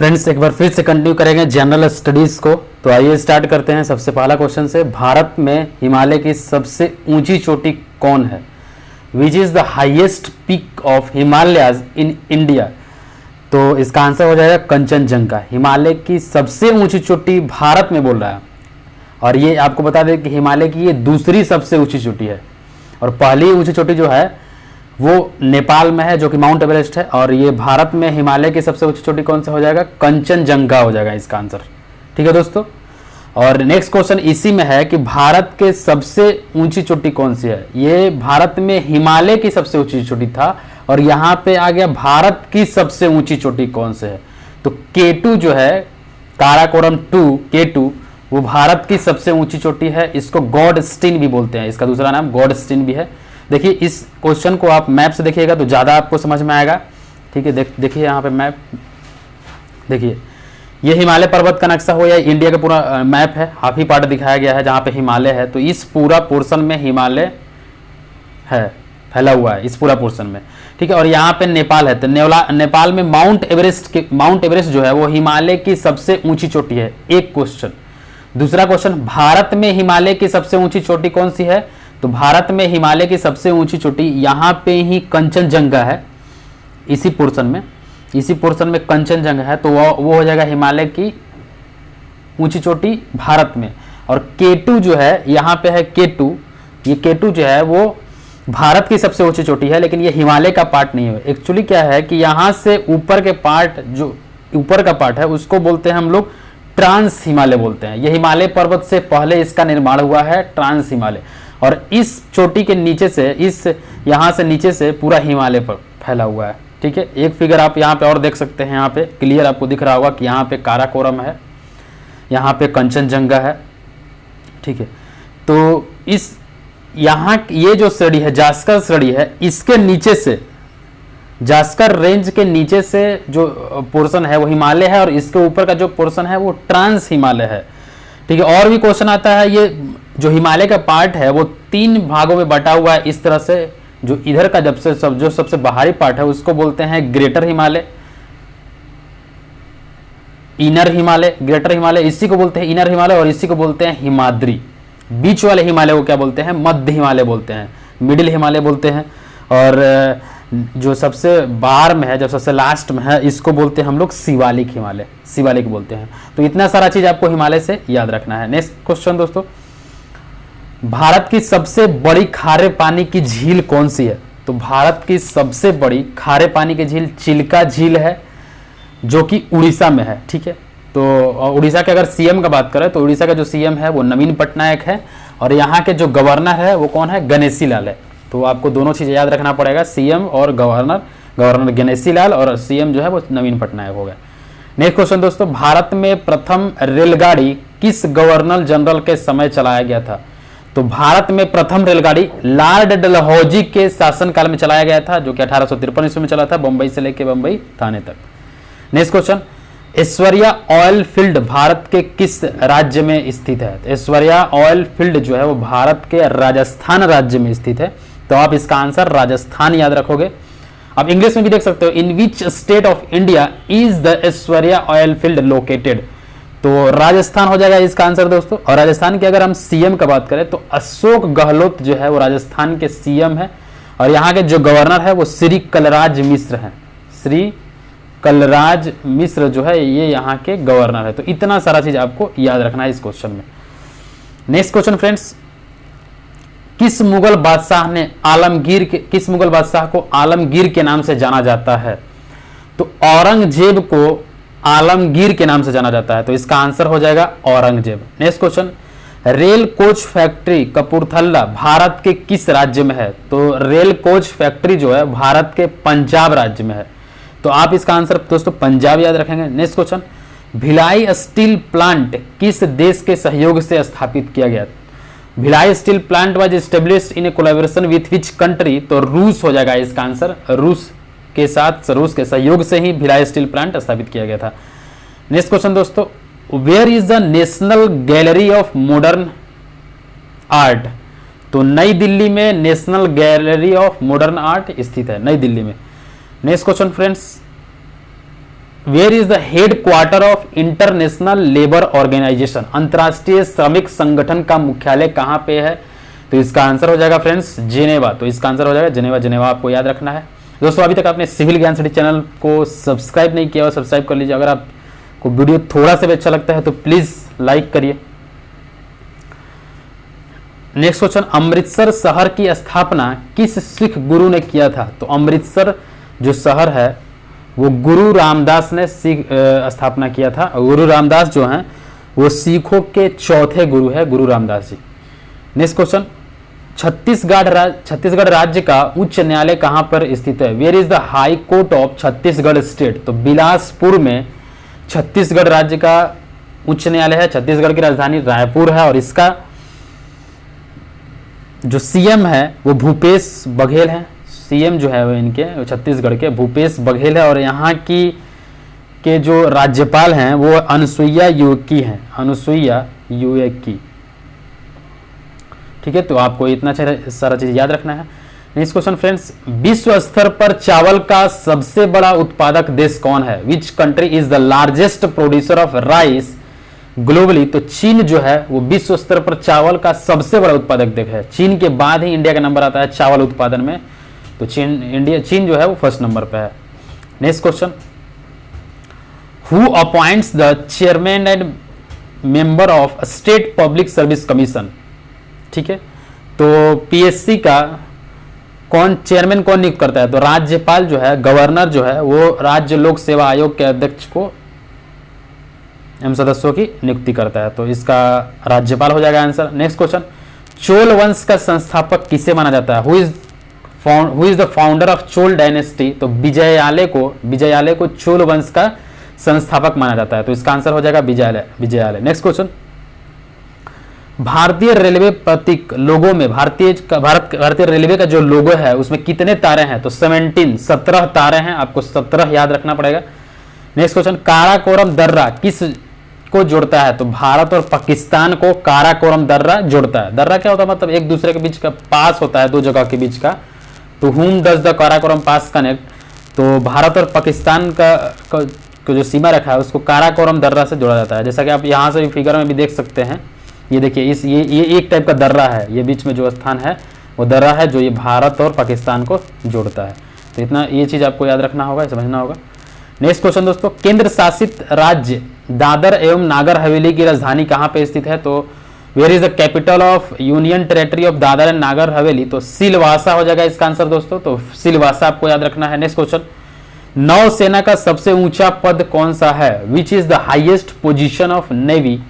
Friends एक बार फिर से कंटिन्यू करेंगे जनरल स्टडीज को। तो आइए स्टार्ट करते हैं। सबसे पहला क्वेश्चन से, भारत में हिमालय की सबसे ऊंची चोटी कौन है? Which is the highest peak of Himalayas in India? तो इसका आंसर हो जाएगा कंचनजंगा। हिमालय की सबसे ऊंची चोटी भारत में बोल रहा है, और ये आपको बता दें कि हिमालय की ये दूसरी सबसे ऊंची चोटी है, और पहली ऊंची चोटी जो है वो नेपाल में है जो कि माउंट एवरेस्ट है, और ये भारत में हिमालय की सबसे ऊंची चोटी कौन सा हो जाएगा? कंचनजंगा हो जाएगा इसका आंसर। ठीक है दोस्तों, और नेक्स्ट क्वेश्चन इसी में है कि भारत के सबसे ऊंची चोटी कौन सी है? ये भारत में हिमालय की सबसे ऊंची चोटी था, और यहाँ पे आ गया भारत की सबसे ऊंची चोटी कौन से है? तो K2 जो है, काराकोरम 2 K2, वो भारत की सबसे ऊंची चोटी है। इसको गॉडस्टीन भी बोलते हैं, इसका दूसरा नाम गॉडस्टीन भी है। देखिए इस क्वेश्चन को आप मैप से देखिएगा तो ज़्यादा आपको समझ में आएगा। ठीक है, देखिए यहाँ पे मैप देखिए, ये हिमालय पर्वत का नक्शा हो या इंडिया का पूरा मैप है, हाफ ही पार्ट दिखाया गया है जहाँ पे हिमालय है। तो इस पूरा पोर्शन में हिमालय है, फैला हुआ है इस पूरा पोर्शन में। ठीक है, और यहाँ पे नेपाल है, तो नेपाल में माउंट एवरेस्ट जो है वो हिमालय की सबसे ऊंची चोटी है। एक क्वेश्चन। दूसरा क्वेश्चन, भारत में हिमालय की सबसे ऊंची चोटी कौन सी है? तो भारत में हिमालय की सबसे ऊंची चोटी यहाँ पे ही कंचनजंगा है, इसी पोर्शन में कंचनजंगा है। तो वो हो जाएगा हिमालय की ऊंची चोटी भारत में। और K2 जो है, यहाँ पे है K2, ये K2 जो है वो भारत की सबसे ऊंची चोटी है, लेकिन ये हिमालय का पार्ट नहीं है। एक्चुअली क्या है कि यहाँ से ऊपर के पार्ट, जो ऊपर का पार्ट है उसको बोलते हैं हम लोग ट्रांस हिमालय बोलते हैं। ये हिमालय पर्वत से पहले इसका निर्माण हुआ है, ट्रांस हिमालय। और इस चोटी के नीचे से, इस यहाँ से नीचे से पूरा हिमालय पर फैला हुआ है। ठीक है, एक फिगर आप यहाँ पे और देख सकते हैं, यहाँ पे क्लियर आपको दिख रहा होगा कि यहाँ पे काराकोरम है, यहाँ पे कंचनजंगा है। ठीक है, तो इस यहाँ ये जो श्रेणी है, जास्कर श्रेणी है, इसके नीचे से, जास्कर रेंज के नीचे से जो पोर्शन है वो हिमालय है, और इसके ऊपर का जो पोर्शन है वो ट्रांस हिमालय है। ठीक है, और भी क्वेश्चन आता है, ये जो हिमालय का पार्ट है वो 3 भागों में बटा हुआ है इस तरह से। जो इधर का जो सबसे बाहरी पार्ट है उसको बोलते हैं greater Himalaya, inner Himalaya, greater Himalaya इसी को बोलते हैं इनर हिमालय, और इसी को बोलते हैं हिमाद्री। बीच वाले हिमालय को क्या बोलते हैं? मध्य हिमालय बोलते हैं, मिडिल हिमालय बोलते हैं। और जो सबसे बाहर में है, जो सबसे लास्ट में है, इसको बोलते हैं हम लोग शिवालिक हिमालय, शिवालिक बोलते हैं। तो इतना सारा चीज आपको हिमालय से याद रखना है। नेक्स्ट क्वेश्चन दोस्तों, भारत की सबसे बड़ी खारे पानी की झील कौन सी है? तो भारत की सबसे बड़ी खारे पानी की झील चिल्का झील है, जो कि उड़ीसा में है। ठीक है, तो उड़ीसा के अगर सीएम का बात करें तो उड़ीसा का जो सीएम है वो नवीन पटनायक है, और यहाँ के जो गवर्नर है वो कौन है? गणेशी लाल है। तो आपको दोनों चीज़ें याद रखना पड़ेगा, सीएम और गवर्नर गणेशी लाल, और सीएम जो है वो नवीन पटनायक हो गया। नेक्स्ट क्वेश्चन दोस्तों, भारत में प्रथम रेलगाड़ी किस गवर्नर जनरल के समय चलाया गया था? तो भारत में प्रथम रेलगाड़ी लॉर्ड डलहौजी के शासनकाल में चलाया गया था, जो कि 1853 ईस्वी में चला था, बंबई से लेकर बंबई थाने तक। Next question, Aishwarya oil field Bharat के किस राज्य में स्थित है? ऐश्वर्या ऑयल फील्ड जो है वो भारत के राजस्थान राज्य में स्थित है। तो आप इसका आंसर राजस्थान याद रखोगे। आप इंग्लिश में भी देख सकते हो, in which state of India is the Aishwarya oil field located? तो राजस्थान हो जाएगा इसका आंसर दोस्तों। और राजस्थान की अगर हम सीएम का बात करें तो अशोक गहलोत जो है वो राजस्थान के सीएम है, और यहाँ के जो गवर्नर है वो श्री कलराज मिश्र हैं। श्री कलराज मिश्र जो है ये यहाँ के गवर्नर है। तो इतना सारा चीज आपको याद रखना है इस क्वेश्चन में। नेक्स्ट क्वेश्चन फ्रेंड्स, किस मुगल बादशाह को आलमगीर के नाम से जाना जाता है? तो औरंगजेब को आलमगीर के नाम से जाना जाता है। तो इसका आंसर हो जाएगा Aurangzeb. Next question, rail coach factory Kapurthala Bharat के किस राज्य में है? तो रेल कोच फैक्ट्री जो है भारत के पंजाब राज्य में है। तो आप इसका आंसर दोस्तों पंजाब याद रखेंगे। Next question, Bhilai steel plant किस देश के सहयोग से स्थापित किया गया? Bhilai steel plant was established in A collaboration with which country? तो रूस हो जाएगा इसका आंसर। रूस के साथ, रूस के सहयोग से ही भिलाई स्टील प्लांट स्थापित किया गया था। नेक्स्ट क्वेश्चन दोस्तों, where is the national gallery of modern art? तो नई दिल्ली में national gallery of modern art स्थित है, नई दिल्ली में। Next question friends, where is the head quarter of international labour organisation, अंतर्राष्ट्रीय श्रमिक संगठन का मुख्यालय कहां पे है? तो इसका आंसर हो जाएगा फ्रेंड्स जेनेवा। तो इसका आंसर हो जाएगा जेनेवा। जेनेवा आपको याद रखना है। दोस्तों अभी तक आपने सिविल ज्ञान स्टडी चैनल को सब्सक्राइब नहीं किया और सब्सक्राइब कर लीजिए। अगर आपको वीडियो थोड़ा सा भी अच्छा लगता है तो प्लीज लाइक करिए। नेक्स्ट क्वेश्चन, अमृतसर शहर की स्थापना किस सिख गुरु ने किया था? तो अमृतसर जो शहर है वो गुरु रामदास ने स्थापना किया था। गुरु रामदास जो हैं वो सिखों के चौथे गुरु है, गुरु रामदास जी। नेक्स्ट क्वेश्चन, छत्तीसगढ़ राज्य का उच्च न्यायालय कहां पर स्थित है? Where is the high court of Chhattisgarh state? तो बिलासपुर में छत्तीसगढ़ राज्य का उच्च न्यायालय है। छत्तीसगढ़ की राजधानी रायपुर है और इसका जो सीएम है वो भूपेश बघेल है। सीएम जो है वो इनके छत्तीसगढ़ के भूपेश बघेल है और यहाँ की के जो राज्यपाल हैं वो अनुसुईया उइके हैं, अनुसुईया उइके। ठीक है, तो आपको इतना सारा चीज याद रखना है। नेक्स्ट क्वेश्चन फ्रेंड्स, विश्व स्तर पर चावल का सबसे बड़ा उत्पादक देश कौन है? Which country is the largest producer of rice globally? तो चीन जो है वो विश्व स्तर पर चावल का सबसे बड़ा उत्पादक देश है। चीन के बाद ही इंडिया का नंबर आता है चावल उत्पादन में। तो चीन जो है वो फर्स्ट नंबर पे है। Next question, who appoints the chairman and member of state public service commission? ठीक है, तो पीएससी का चेयरमैन कौन नियुक्त करता है? तो राज्यपाल जो है, गवर्नर जो है वो राज्य लोक सेवा आयोग के अध्यक्ष को एवं सदस्यों की नियुक्ति करता है। तो इसका राज्यपाल हो जाएगा आंसर। नेक्स्ट क्वेश्चन, चोल वंश का संस्थापक किसे माना जाता है? Who is the founder of Chola dynasty? तो विजयालय को चोल वंश का संस्थापक माना जाता है। तो इसका आंसर हो जाएगा विजयालय। नेक्स्ट क्वेश्चन, भारतीय रेलवे प्रतीक लोगो में भारतीय रेलवे का जो लोगो है उसमें कितने तारे हैं? तो 17 तारे हैं। आपको 17 याद रखना पड़ेगा। नेक्स्ट क्वेश्चन, काराकोरम दर्रा किस को जोड़ता है? तो भारत और पाकिस्तान को काराकोरम दर्रा जोड़ता है। दर्रा क्या होता है? मतलब एक दूसरे के बीच का पास होता है, दो जगह के बीच का। तो whom does the Karakoram pass connect? तो भारत और पाकिस्तान का जो सीमा रखा है उसको काराकोरम दर्रा से जोड़ा जाता है। जैसा कि आप यहाँ से फिगर में भी देख सकते हैं। ये देखिए, ये एक टाइप का दर्रा है। ये बीच में जो स्थान है वो दर्रा है जो ये भारत और पाकिस्तान को जोड़ता है। तो इतना ये चीज आपको याद रखना होगा, समझना होगा। नेक्स्ट क्वेश्चन दोस्तों, केंद्र शासित राज्य दादर एवं नागर हवेली की राजधानी कहाँ पे स्थित है? तो where is the capital of union territory of Dadra and Nagar Haveli? तो सिलवासा हो जाएगा इसका आंसर दोस्तों। तो सिलवासा आपको याद रखना है। नेक्स्ट क्वेश्चन, नौसेना का सबसे ऊंचा पद कौन सा है? Which is the highest position of navy?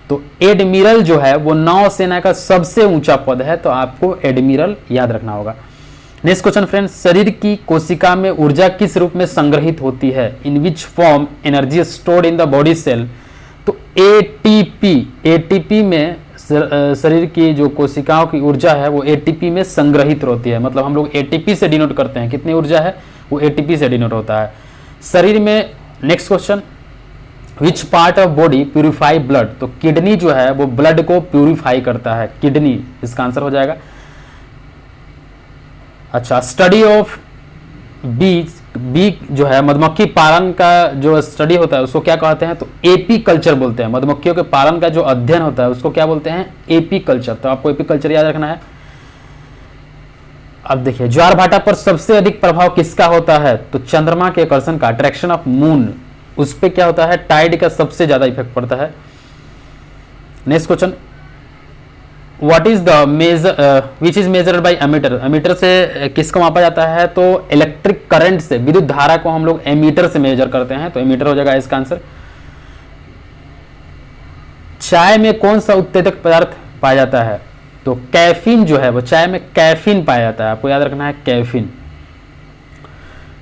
तो एडमिरल जो है वो नौसेना का सबसे ऊंचा पद है। तो आपको एडमिरल याद रखना होगा। नेक्स्ट क्वेश्चन फ्रेंड्स, शरीर की कोशिका में ऊर्जा किस रूप में संग्रहित होती है? In which form energy stored in the body cell? तो एटीपी में शरीर की जो कोशिकाओं की ऊर्जा है वो एटीपी में संग्रहित होती है। मतलब हम लोग एटीपी से डिनोट करते हैं। कितनी ऊर्जा है? वो एटीपी से डिनोट होता है शरीर में। Next question, which part of body purify blood? तो किडनी जो है वो ब्लड को प्यूरिफाई करता है। किडनी इसका आंसर हो जाएगा। अच्छा, स्टडी ऑफ बी जो है मधुमक्खी पालन का जो स्टडी होता है उसको क्या कहते हैं? तो एपी कल्चर बोलते हैं। मधुमक्खियों के पालन का जो अध्ययन होता है उसको क्या बोलते हैं? AP culture. तो आपको एपी कल्चर याद रखना है। अब देखिए, ज्वार भाटा पर सबसे अधिक प्रभाव किसका होता है? तो चंद्रमा के आकर्षण का, अट्रैक्शन ऑफ मून, उस पर क्या होता है? टाइड का सबसे ज्यादा इफेक्ट पड़ता है। Next question, what is the which is measured by ammeter? Ammeter से किसको मापा जाता है? तो इलेक्ट्रिक करंट से, विद्युत धारा को हम लोग एमीटर से मेजर करते हैं। तो एमीटर हो जाएगा इसका आंसर। चाय में कौन सा उत्तेजक पदार्थ पाया जाता है? तो कैफीन जो है वो, चाय में कैफीन पाया जाता है। आपको याद रखना है कैफीन।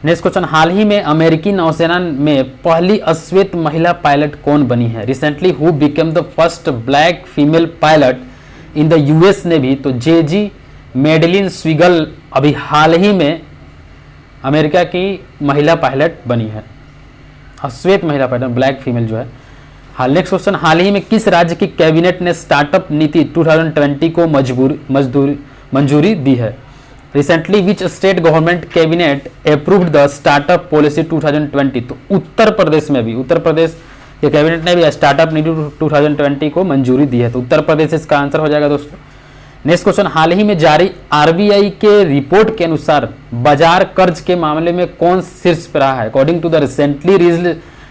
नेक्स्ट क्वेश्चन, हाल ही में अमेरिकी नौसेना में पहली अश्वेत महिला पायलट कौन बनी है? Recently who became the first black female pilot in the US navy? तो जेजी मेडलिन स्विगल अभी हाल ही में अमेरिका की महिला पायलट बनी है, अश्वेत महिला पायलट, ब्लैक फीमेल जो है। नेक्स्ट क्वेश्चन, हाल ही में किस राज्य की कैबिनेट ने स्टार्टअप नीति 2020 को मंजूरी दी है? Recently which state government cabinet approved the startup policy 2020। तो उत्तर प्रदेश में भी, उत्तर प्रदेश के कैबिनेट ने भी स्टार्टअप नीति 2020 को मंजूरी दी है। तो उत्तर प्रदेश इसका आंसर हो जाएगा दोस्तों। नेक्स्ट क्वेश्चन, हाल ही में जारी आरबीआई के रिपोर्ट के अनुसार बाजार कर्ज के मामले में कौन शीर्ष पर रहा है? According to the recently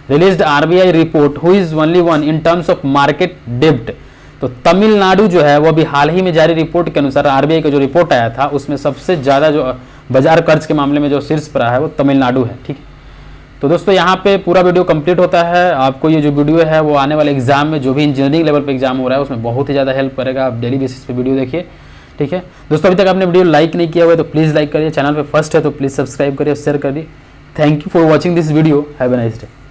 released RBI report, who is only one in terms of market डेब्ट। तो तमिलनाडु जो है वो अभी हाल ही में जारी रिपोर्ट के अनुसार, आरबीआई का जो रिपोर्ट आया था उसमें सबसे ज़्यादा जो बाजार कर्ज के मामले में जो शीर्ष पर रहा है वो तमिलनाडु है। ठीक है, तो दोस्तों यहाँ पे पूरा वीडियो कंप्लीट होता है। आपको ये जो वीडियो है वो आने वाले एग्जाम में, जो भी इंजीनियरिंग लेवल पे एग्जाम हो रहा है उसमें बहुत ही ज़्यादा हेल्प करेगा। आप डेली बेसिस पे वीडियो देखिए। ठीक है दोस्तों, अभी तक आपने वीडियो लाइक नहीं किया हुआ है तो प्लीज़ लाइक करिए, चैनल पे फर्स्ट है तो प्लीज़ सब्सक्राइब करिए, शेयर करिए। Thank you for watching this video, have a nice day.